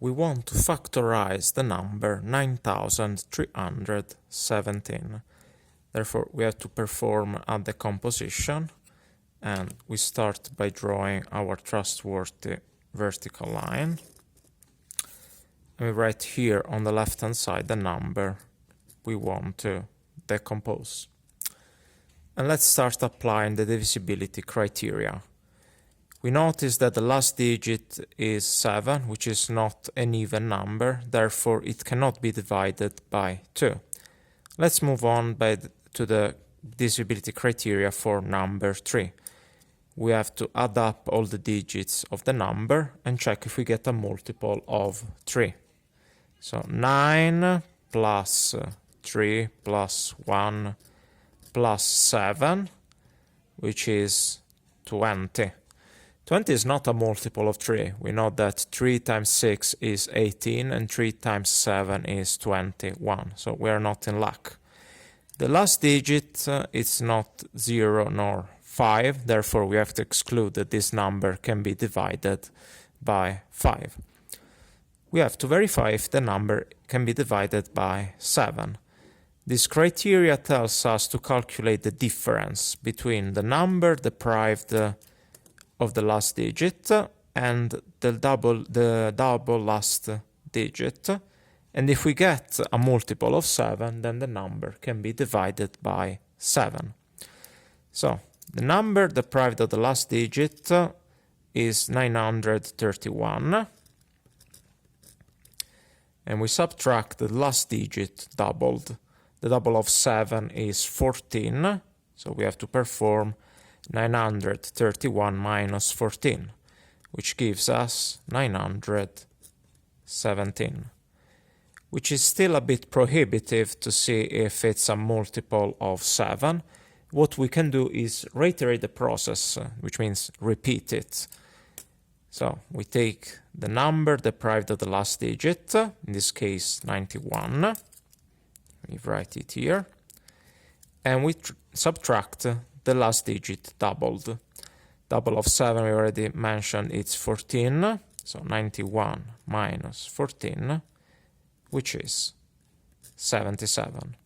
we want to factorize the number 9317. Therefore, we have to perform a decomposition, and we start by drawing our trustworthy vertical line. And we write here on the left-hand side the number we want to decompose. And let's start applying the divisibility criteria. We notice that the last digit is 7, which is not an even number, therefore it cannot be divided by 2. Let's move on to the divisibility criteria for number 3. We have to add up all the digits of the number and check if we get a multiple of 3. So 9 plus 3 plus 1 plus 7, which is 20. 20 is not a multiple of 3. We know that 3 times 6 is 18 and 3 times 7 is 21. So we are not in luck. The last digit is not 0 nor 5. Therefore, we have to exclude that this number can be divided by 5. We have to verify if the number can be divided by 7. This criteria tells us to calculate the difference between the number deprived of the last digit and the double last digit, and if we get a multiple of 7, then the number can be divided by 7. So the number deprived of the last digit is 931, and we subtract the last digit doubled. The double of 7 is 14, so we have to perform 931 minus 14, which gives us 917, which is still a bit prohibitive to see if it's a multiple of 7. What we can do is reiterate the process, which means repeat it. So we take the number deprived of the last digit, in this case 91, we write it here, and we subtract the last digit doubled. Double of 7 we already mentioned, it's 14, so 91 minus 14, which is 77.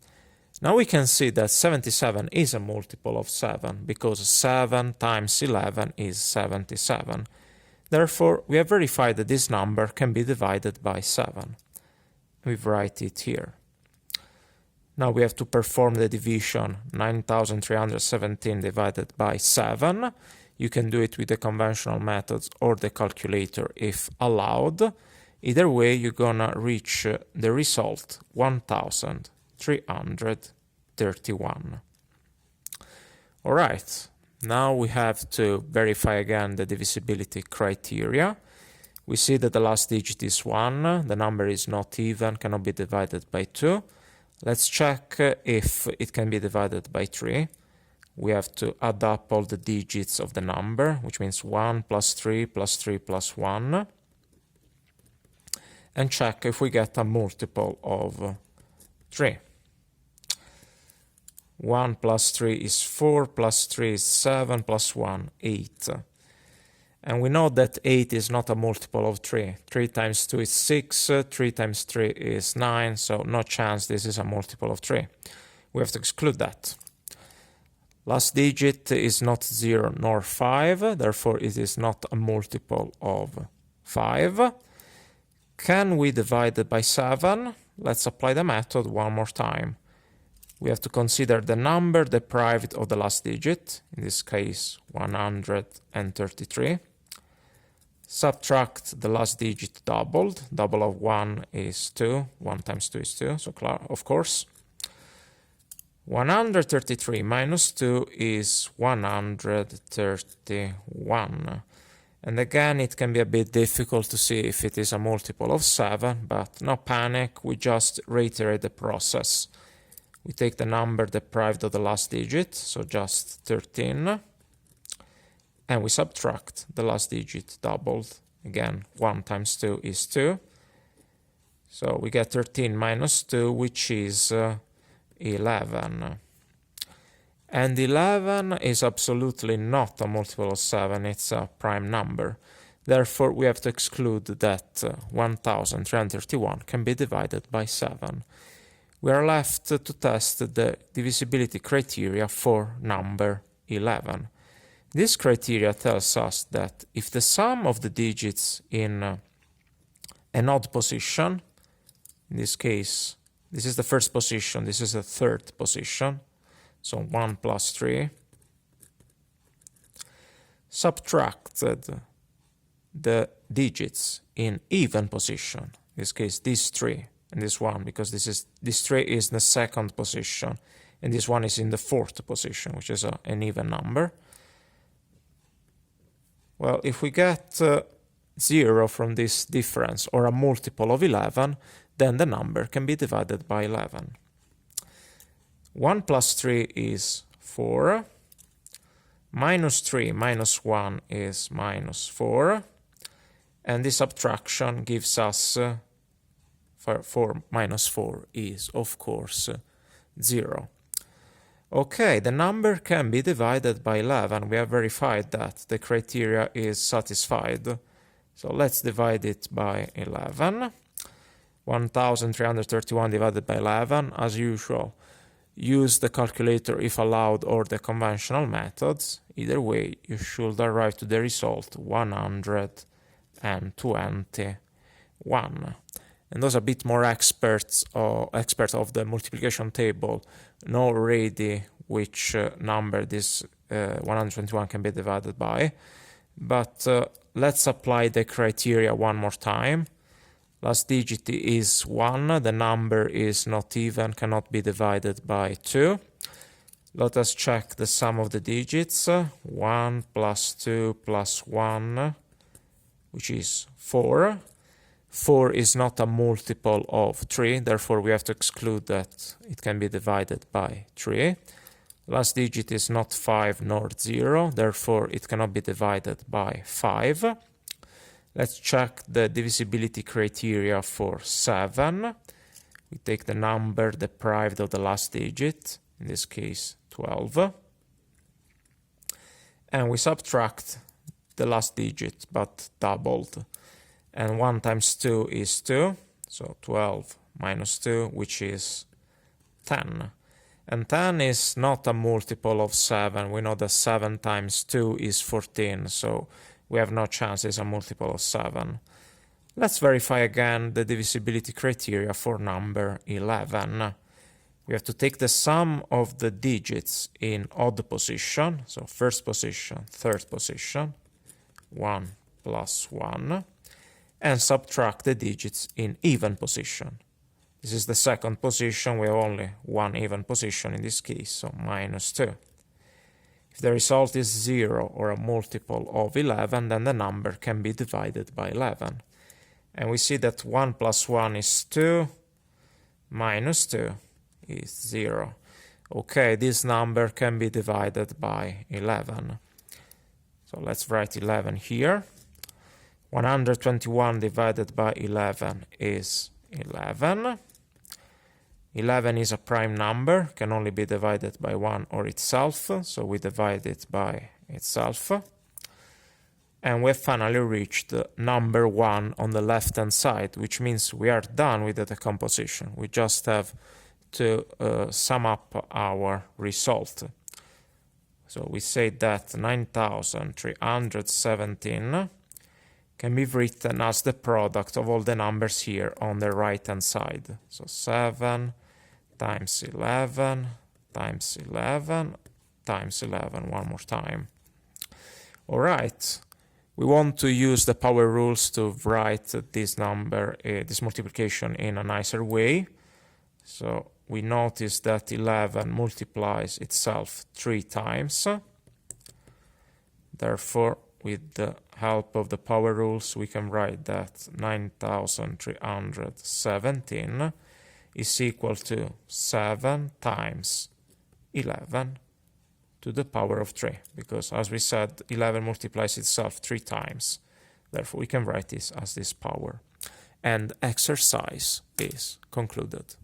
Now we can see that 77 is a multiple of 7, because 7 times 11 is 77. Therefore, we have verified that this number can be divided by 7. We write it here. Now we have to perform the division 9317 divided by 7. You can do it with the conventional methods or the calculator if allowed. Either way, you're gonna reach the result 1331. All right, now we have to verify again the divisibility criteria. We see that the last digit is 1, the number is not even, cannot be divided by 2. Let's check if it can be divided by 3. We have to add up all the digits of the number, which means 1 plus 3 plus 3 plus 1, and check if we get a multiple of 3. 1 plus 3 is 4, plus 3 is 7, plus 1, 8. And we know that 8 is not a multiple of 3. 3 times 2 is 6, 3 times 3 is 9, so no chance this is a multiple of 3. We have to exclude that. Last digit is not 0 nor 5, therefore it is not a multiple of 5. Can we divide it by 7? Let's apply the method one more time. We have to consider the number deprived of the last digit, in this case 133. Subtract the last digit doubled. Double of 1 is 2. 1 times 2 is 2, so of course. 133 minus 2 is 131. And again, it can be a bit difficult to see if it is a multiple of 7, but no panic, we just reiterate the process. We take the number deprived of the last digit, so just 13, and we subtract the last digit doubled. Again, 1 times 2 is 2. So we get 13 minus 2, which is 11. And 11 is absolutely not a multiple of 7, it's a prime number. Therefore, we have to exclude that 1331 can be divided by 7. We are left to test the divisibility criteria for number 11. This criteria tells us that if the sum of the digits in an odd position, in this case, this is the first position, this is the third position, so 1 plus 3, subtracted the digits in even position, in this case these 3 and this 1, because this 3 is the second position and this 1 is in the fourth position, which is an even number. Well, if we get 0 from this difference or a multiple of 11, then the number can be divided by 11. 1 plus 3 is 4. Minus 3 minus 1 is minus 4. And this subtraction gives us 4 minus 4 is, of course, 0. Okay, the number can be divided by 11. We have verified that the criteria is satisfied. So let's divide it by 11. 1331 divided by 11, as usual. Use the calculator if allowed or the conventional methods. Either way, you should arrive to the result 121. And those a bit more experts of the multiplication table know already which number this 121 can be divided by. But let's apply the criteria one more time. Last digit is 1, the number is not even, cannot be divided by 2. Let us check the sum of the digits. 1 plus 2 plus 1, which is 4. 4 is not a multiple of 3, therefore we have to exclude that it can be divided by 3. Last digit is not 5 nor 0, therefore it cannot be divided by 5. Let's check the divisibility criteria for 7. We take the number deprived of the last digit, in this case 12, and we subtract the last digit but doubled. And 1 times 2 is 2, so 12 minus 2, which is 10. And 10 is not a multiple of 7. We know that 7 times 2 is 14, so we have no chance it's a multiple of 7. Let's verify again the divisibility criteria for number 11. We have to take the sum of the digits in odd position, so first position, third position, 1 plus 1. And subtract the digits in even position. This is the second position, we have only one even position in this case, so minus 2. If the result is 0 or a multiple of 11, then the number can be divided by 11. And we see that 1 plus 1 is 2, minus 2 is 0. Okay, this number can be divided by 11. So let's write 11 here. 121 divided by 11 is 11. 11 is a prime number, can only be divided by 1 or itself, so we divide it by itself. And we have finally reached number 1 on the left-hand side, which means we are done with the decomposition. We just have to sum up our result. So we say that 9317 can be written as the product of all the numbers here on the right-hand side. So 7 times 11 times 11 times 11, one more time. All right, we want to use the power rules to write this number, this multiplication in a nicer way. So we notice that 11 multiplies itself 3 times. Therefore, with the help of the power rules, we can write that 9317 is equal to 7 times 11 to the power of 3, because as we said, 11 multiplies itself 3 times. Therefore, we can write this as this power. And exercise is concluded.